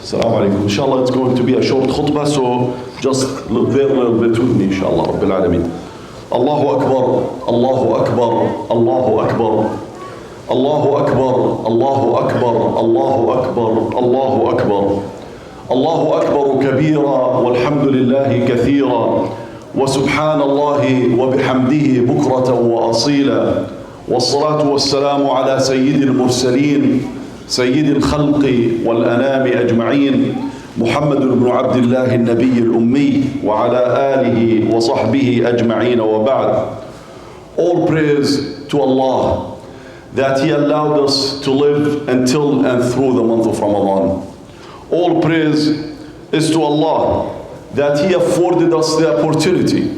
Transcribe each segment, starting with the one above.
Assalamu alaikum. Inshallah, it's going to be a short khutbah, so just bear a little bit with me, inshallah. Rabbil Alameen. Allahu Akbar, Allahu Akbar, Allahu Akbar. Allahu Akbar, Allahu Akbar, Allahu Akbar, Allahu Akbar. Allahu Akbar kabira, walhamdulillahi kathira, wa subhanallahi wa bihamdihi bukratan wa asila. والصلاة والسلام على سيد المرسلين سيد الخلق والأنام أجمعين محمد بن عبد الله النبي الأمي وعلى آله وصحبه أجمعين وبعد. All praise to Allah that He allowed us to live until and through the month of Ramadan. All praise is to Allah that He afforded us the opportunity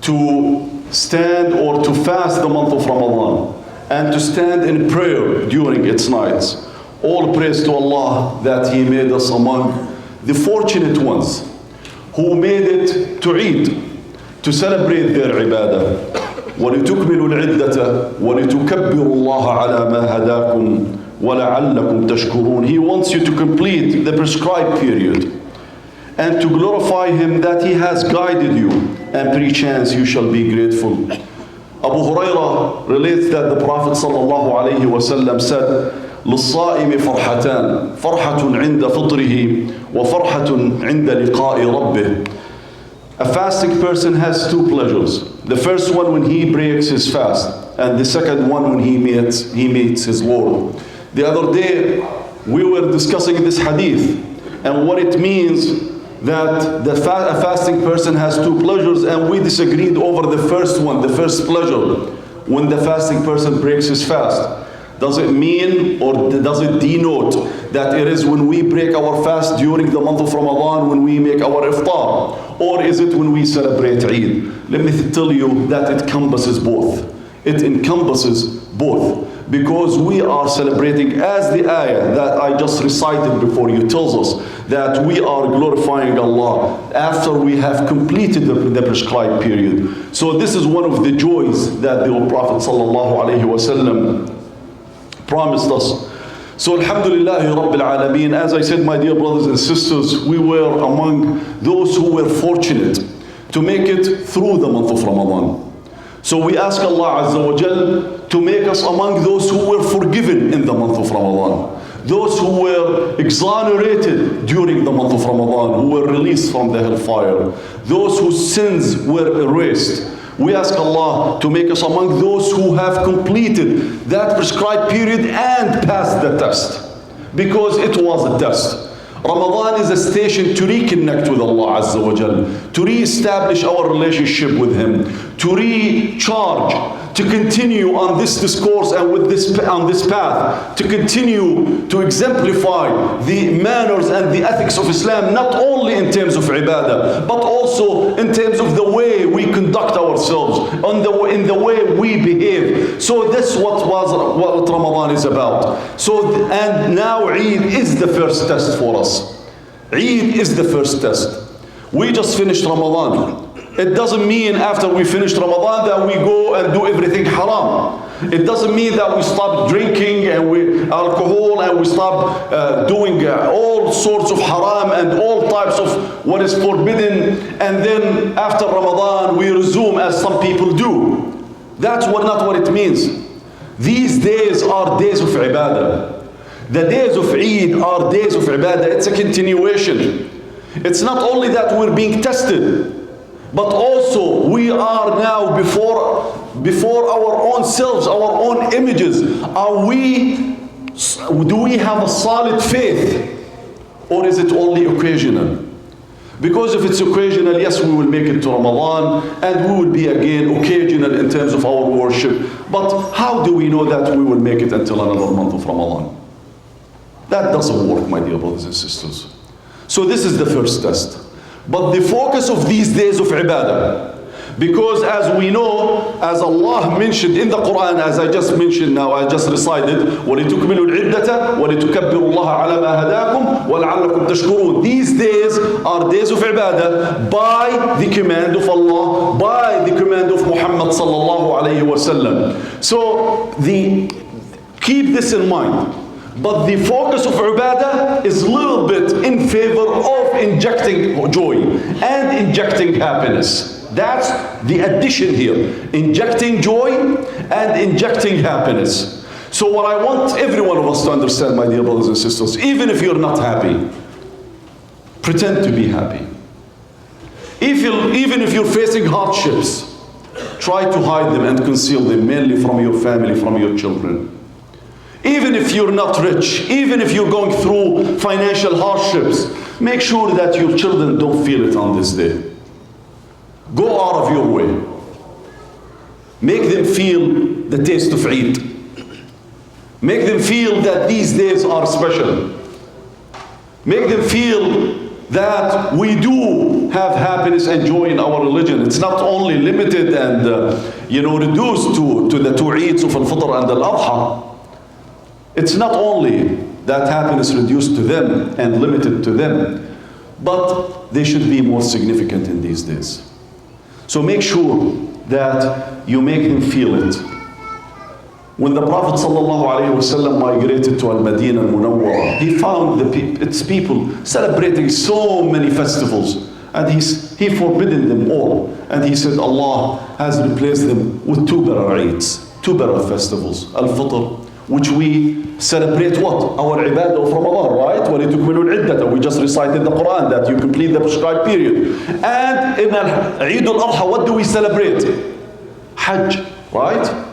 to stand or to fast the month of Ramadan and to stand in prayer during its nights. All praise to Allah that He made us among the fortunate ones who made it to Eid, to celebrate their ibadah. وَلِتُكْمِلُوا الْعِدَّةَ وَلِتُكَبِّرُوا اللَّهَ عَلَى مَا هَدَاكُمْ وَلَعَلَّكُمْ تَشْكُرُونَ. He wants you to complete the prescribed period and to glorify Him that He has guided you, and perchance you shall be grateful. Abu Hurairah relates that the Prophet sallallahu alayhi wa sallam said, للصائم فرحتان فرحة عند فطره وفرحة عند لقاء ربه. A fasting person has two pleasures. The first one when he breaks his fast, and the second one when he meets his Lord. The other day we were discussing this hadith and what it means that a fasting person has two pleasures, and we disagreed over the first one, the first pleasure, when the fasting person breaks his fast. Does it mean or does it denote that it is when we break our fast during the month of Ramadan when we make our iftar? Or is it when we celebrate Eid? Let me tell you that it encompasses both. It encompasses both. Because we are celebrating, as the ayah that I just recited before you tells us, that we are glorifying Allah after we have completed the prescribed period. So this is one of the joys that the Prophet ﷺ promised us. So alhamdulillah Rabbil Alameen, as I said, my dear brothers and sisters, we were among those who were fortunate to make it through the month of Ramadan. So we ask Allah Azza wa Jal to make us among those who were forgiven in the month of Ramadan. Those who were exonerated during the month of Ramadan, who were released from the hellfire. Those whose sins were erased. We ask Allah to make us among those who have completed that prescribed period and passed the test. Because it was a test. Ramadan is a station to reconnect with Allah Azza wa Jal, to re-establish our relationship with Him, to recharge, to continue on this discourse and on this path, to continue to exemplify the manners and the ethics of Islam, not only in terms of ibadah, but also in terms of the way we conduct ourselves, in the way we behave. So that's what Ramadan is about. So, and now Eid is the first test for us. Eid is the first test. We just finished Ramadan. It doesn't mean after we finish Ramadan that we go and do everything haram. It doesn't mean that we stop drinking and alcohol and we stop doing all sorts of haram and all types of what is forbidden, and then after Ramadan we resume as some people do. That's not what it means. These days are days of ibadah. The days of Eid are days of ibadah. It's a continuation. It's not only that we're being tested, but also we are now before our own selves, our own images. Do we have a solid faith, or is it only occasional? Because if it's occasional, yes, we will make it to Ramadan and we will be again occasional in terms of our worship. But how do we know that we will make it until another month of Ramadan? That doesn't work, my dear brothers and sisters. So this is the first test. But the focus of these days of ibadah, because as we know, as Allah mentioned in the Quran, as I just mentioned now, I just recited, وَلِتُكْمِلُوا الْعِدَّةَ وَلِتُكَبِّرُوا اللَّهَ عَلَى مَا هَدَاكُمْ وَلَعَلَّكُمْ تَشْكُرُونَ. These days are days of ibadah by the command of Allah, by the command of Muhammad sallallahu alayhi wa sallam. So keep this in mind. But the focus of ibadah is a little bit in injecting joy and injecting happiness. That's the addition here. Injecting joy and injecting happiness. So what I want every one of us to understand, my dear brothers and sisters, even if you're not happy, pretend to be happy. Even if you're facing hardships, try to hide them and conceal them, mainly from your family, from your children. Even if you're not rich, even if you're going through financial hardships, make sure that your children don't feel it on this day. Go out of your way. Make them feel the taste of Eid. Make them feel that these days are special. Make them feel that we do have happiness and joy in our religion. It's not only limited and reduced to the two Eids of Al-Fitr and Al-Adha. It's not only that happiness reduced to them and limited to them, but they should be more significant in these days. So make sure that you make them feel it. When the Prophet ﷺ migrated to Al-Madinah Al-Munawwara, he found its people celebrating so many festivals, and he forbidden them all. And he said Allah has replaced them with two better Eids, two better festivals. Al-Fitr, which we celebrate what? Our ibadah of Ramadan, right? وَلِتُكْمِلُوا الْعِدَّةَ, we just recited the Quran, that you complete the prescribed period. And in Eid al-Adha, what do we celebrate? Hajj, right?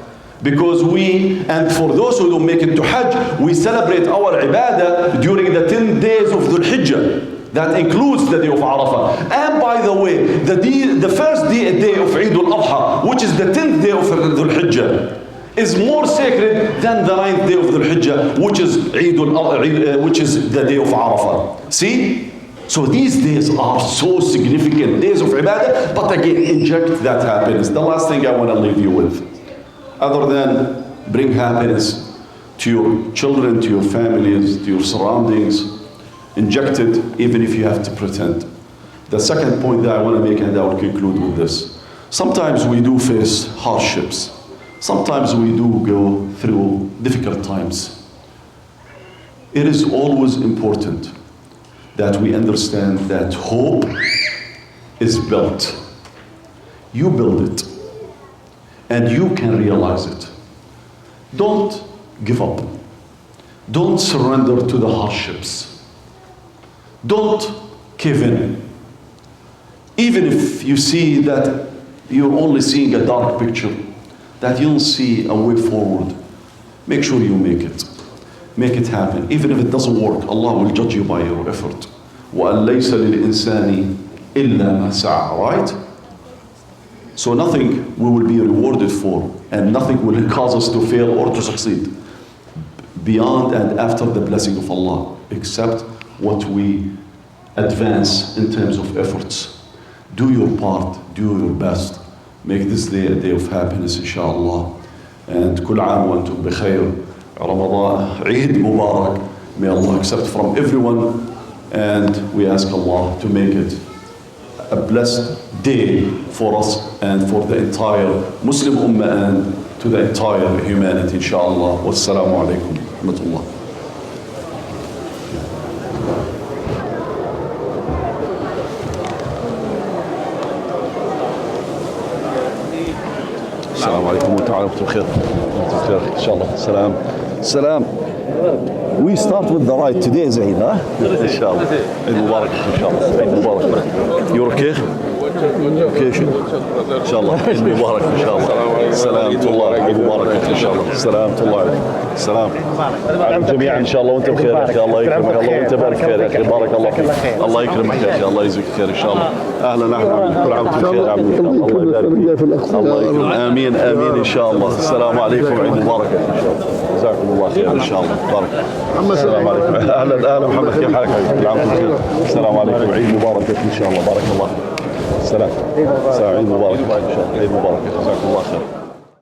Because and for those who don't make it to Hajj, we celebrate our ibadah during the 10 days of Dhul Hijjah. That includes the day of Arafah. And by the way, the first day of Eid al-Adha, which is the 10th day of Dhul Hijjah, is more sacred than the 9th day of Dhul Hijjah, which is the day of Arafah. See? So these days are so significant, days of ibadah, but again, inject that happiness. The last thing I want to leave you with, other than bring happiness to your children, to your families, to your surroundings, inject it even if you have to pretend. The second point that I want to make, and I will conclude with this. Sometimes we do face hardships. Sometimes we do go through difficult times. It is always important that we understand that hope is built. You build it, and you can realize it. Don't give up. Don't surrender to the hardships. Don't give in. Even if you see that you're only seeing a dark picture, that you don't see a way forward, make sure you make it. Make it happen. Even if it doesn't work, Allah will judge you by your effort. وَأَن لَيْسَ لِلْإِنسَانِ إِلَّا مَا سَعَى, right? So nothing we will be rewarded for, and nothing will cause us to fail or to succeed beyond and after the blessing of Allah, except what we advance in terms of efforts. Do your part, do your best. Make this day a day of happiness, inshallah. And kul aam wa antum bi khair. Ramadan, Eid Mubarak. May Allah accept from everyone, and we ask Allah to make it a blessed day for us and for the entire Muslim Ummah and to the entire humanity, inshallah. Wassalamu alaikum wa rahmatullah. السلام عليكم وانتم بخير. وانتم بخير ان شاء الله. سلام سلام. We start with the right. Today is Eid, huh? ان شاء الله. Eid Mubarak ان شاء الله. Eid Mubarak. You're okay? Okay. ان شاء الله. Eid Mubarak ان شاء الله. سلامة الله. Eid Mubarak ان شاء الله. سلامة الله. سلام على الجميع ان شاء الله وانت بخير يا اخي. الله يكرمك. الله وانت بارك خير يا اخي. بارك الله فيك. الله يكرمك يا اخي. الله يجزيك خير ان شاء الله. اهلا اهلا. كل عام وانتم بخير يا عمي. الله يبارك فيك. الله يكرمك. امين امين ان شاء الله. السلام عليكم. عيد مبارك ان شاء الله. جزاكم الله خير ان شاء الله. بارك. السلام عليكم. اهلا اهلا محمد، كيف حالك؟ كل عام وانتم بخير. السلام عليكم. عيد مبارك ان شاء الله. بارك الله. سلام. عيد مبارك ان شاء الله. عيد مبارك. جزاكم الله خير.